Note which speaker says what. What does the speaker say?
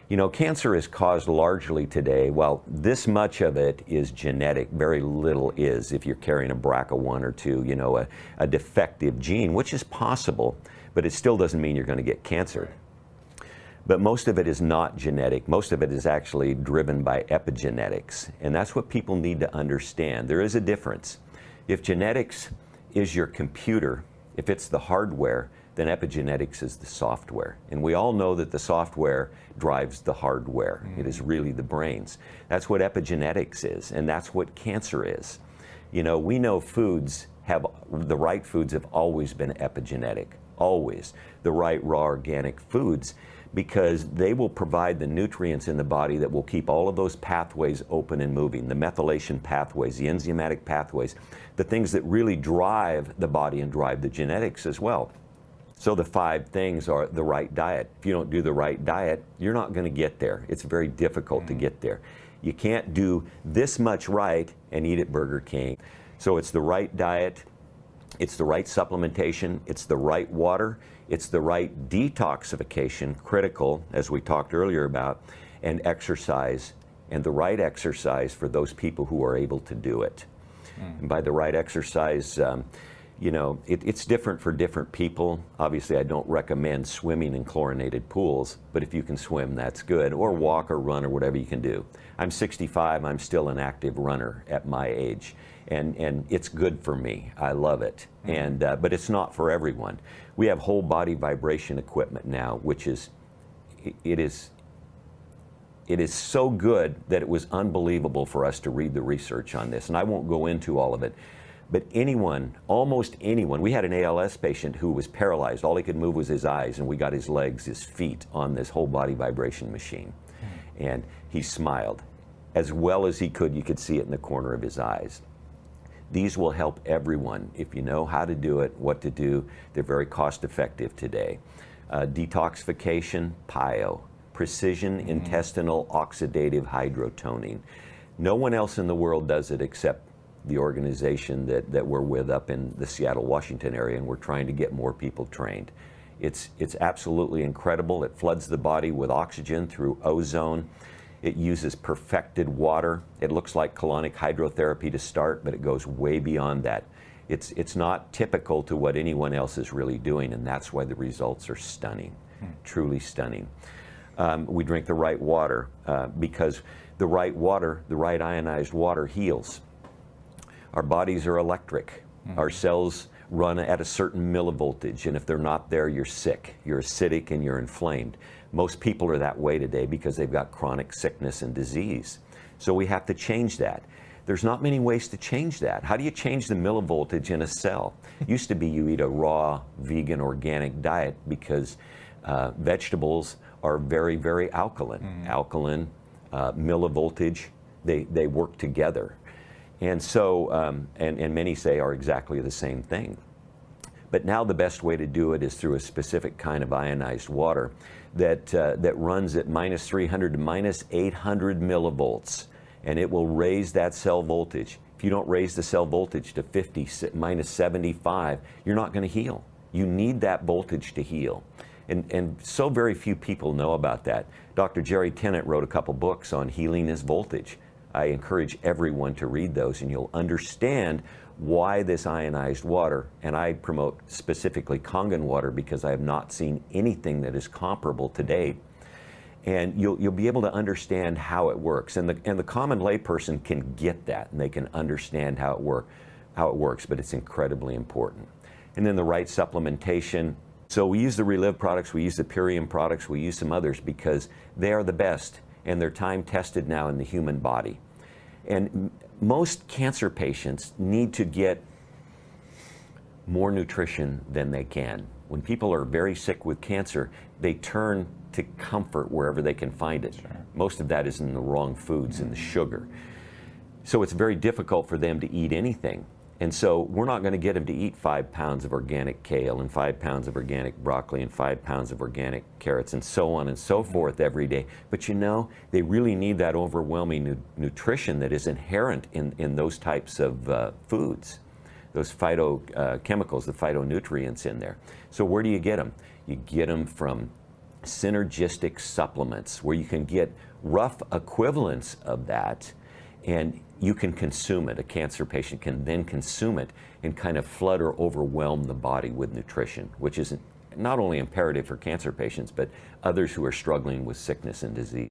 Speaker 1: You know, cancer is caused largely today, well, this much of it is genetic, very little is if you're carrying a BRCA1 or 2, you know, a defective gene, which is possible, but it still doesn't mean you're going to get cancer. But most of it is not genetic. Most of it is actually driven by epigenetics, and that's what people need to understand. There is a difference. If genetics is your computer, if it's the hardware, then epigenetics is the software. And we all know that the software drives the hardware. It is really the brains. That's what epigenetics is, and that's what cancer is. You know, we know the right foods have always been epigenetic, always. The right raw organic foods, because they will provide the nutrients in the body that will keep all of those pathways open and moving, the methylation pathways, the enzymatic pathways, the things that really drive the body and drive the genetics as well. So the 5 things are the right diet. If you don't do the right diet, you're not going to get there. It's very difficult to get there. You can't do this much right and eat at Burger King. So it's the right diet, it's the right supplementation, it's the right water, it's the right detoxification, critical, as we talked earlier about, and exercise, and the right exercise for those people who are able to do it. And by the right exercise, you know, it's different for different people. Obviously, I don't recommend swimming in chlorinated pools, but if you can swim, that's good, or walk or run or whatever you can do. I'm 65, I'm still an active runner at my age, and it's good for me. I love it, but it's not for everyone. We have whole body vibration equipment now, which is, it is so good that it was unbelievable for us to read the research on this, and I won't go into all of it. But anyone, almost anyone, we had an ALS patient who was paralyzed. All he could move was his eyes, and we got his legs, his feet on this whole body vibration machine. And he smiled. As well as he could, you could see it in the corner of his eyes. These will help everyone if you know how to do it, what to do. They're very cost effective today. Detoxification, PIO, precision intestinal oxidative hydrotoning. No one else in the world does it except the organization that we're with up in the Seattle, Washington area, and we're trying to get more people trained. It's absolutely incredible. It floods the body with oxygen through ozone. It uses perfected water. It looks like colonic hydrotherapy to start, but it goes way beyond that. It's not typical to what anyone else is really doing, and that's why the results are stunning, truly stunning. We drink the right water because the right water, the right ionized water heals. Our bodies are electric. Our cells run at a certain millivoltage, and if they're not there, you're sick. You're acidic and you're inflamed. Most people are that way today because they've got chronic sickness and disease. So we have to change that. There's not many ways to change that. How do you change the millivoltage in a cell? Used to be you eat a raw, vegan, organic diet because vegetables are very, very alkaline. Alkaline, millivoltage, they work together. And so, and many say are exactly the same thing. But now the best way to do it is through a specific kind of ionized water that runs at -300 to -800 millivolts, and it will raise that cell voltage. If you don't raise the cell voltage to 50, -75, you're not going to heal. You need that voltage to heal. And so very few people know about that. Dr. Jerry Tennant wrote a couple books on healing is voltage. I encourage everyone to read those, and you'll understand why this ionized water, and I promote specifically Kangen water because I have not seen anything that is comparable to date. And you'll be able to understand how it works. And the common layperson can get that, and they can understand how it works, but it's incredibly important. And then the right supplementation. So we use the Relive products, we use the Purium products, we use some others because they are the best, and they're time tested now in the human body. And most cancer patients need to get more nutrition than they can. When people are very sick with cancer, they turn to comfort wherever they can find it. Sure. Most of that is in the wrong foods and the sugar. So it's very difficult for them to eat anything. And so we're not going to get them to eat 5 pounds of organic kale and 5 pounds of organic broccoli and 5 pounds of organic carrots and so on and so forth every day. But you know, they really need that overwhelming nutrition that is inherent in those types of foods, those phytochemicals, the phytonutrients in there. So where do you get them? You get them from synergistic supplements where you can get rough equivalents of that and you can consume it. A cancer patient can then consume it and kind of flood or overwhelm the body with nutrition, which is not only imperative for cancer patients, but others who are struggling with sickness and disease.